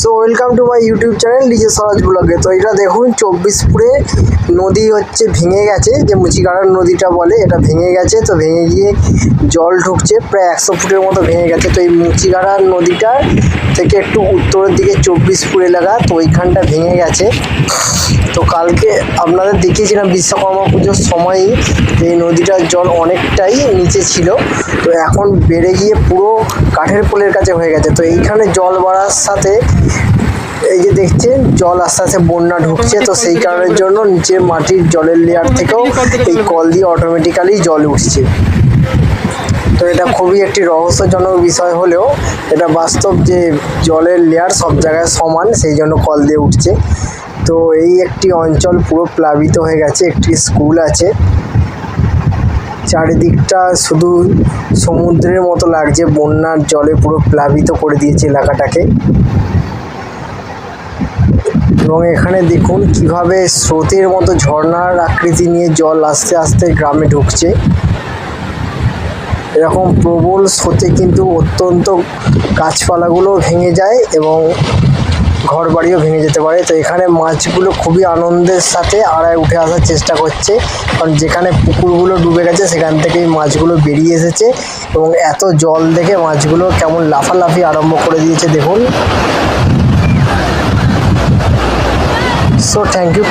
So welcome to my YouTube channel DJ Swaraj ব্লগে। তো এটা দেখুন 24পুরে নদী হচ্ছে ভেঙে গেছে, যে মুচিকাড়ার নদীটা বলে, এটা ভেঙে গেছে। তো ভেঙে গিয়ে জল ঢুকছে, প্রায় 100 ফুটের মতো ভেঙে গেছে। তো এই মুচিকাড়ার নদীটার থেকে একটু উত্তরের দিকে 24পুর এলাকা, তো ওইখানটা ভেঙে গেছে। তো কালকে আপনাদের দেখিয়েছিলাম বিশ্বকর্মা পুজোর সময়ই এই নদীটার জল অনেকটাই নিচে ছিল, তো এখন বেড়ে গিয়ে পুরো কাঠের পোলের কাছে হয়ে গেছে। তো এইখানে জল বাড়ার সাথে এই যে দেখছেন জল আস্তে আস্তে বন্যা ঢুকছে, তো সেই কারণের জন্য নিচে মাটির জলের লেয়ার থেকেও এই কল দিয়ে অটোমেটিক্যালি জল উঠছে। তো এটা খুবই একটি রহস্যজনক বিষয় হলেও এটা বাস্তব যে জলের লেয়ার সব জায়গায় সমান, সেই জন্য কল দিয়ে উঠছে। তো এই একটি অঞ্চল পুরো প্লাবিত হয়ে গেছে, একটি স্কুল আছে, চারিদিকটা শুধু সমুদ্রের মতো লাগছে, বন্যার জলে পুরো প্লাবিত করে দিয়েছে এলাকাটাকে। এবং এখানে দেখুন কিভাবে স্রোতের মতো ঝর্ণার আকৃতি নিয়ে জল আস্তে আস্তে গ্রামে ঢুকছে। এরকম প্রবল স্রোতে কিন্তু অত্যন্ত গাছপালাগুলো ভেঙে যায় এবং ঘরবাড়িও ভেঙে যেতে পারে। তো এখানে মাছগুলো খুবই আনন্দের সাথে আড়ায় উঠে আসার চেষ্টা করছে, কারণ যেখানে পুকুরগুলো ডুবে গেছে সেখান থেকেই মাছগুলো বেরিয়ে এসেছে এবং এত জল দেখে মাছগুলো কেমন লাফালাফি আরম্ভ করে দিয়েছে দেখুন। So thank you.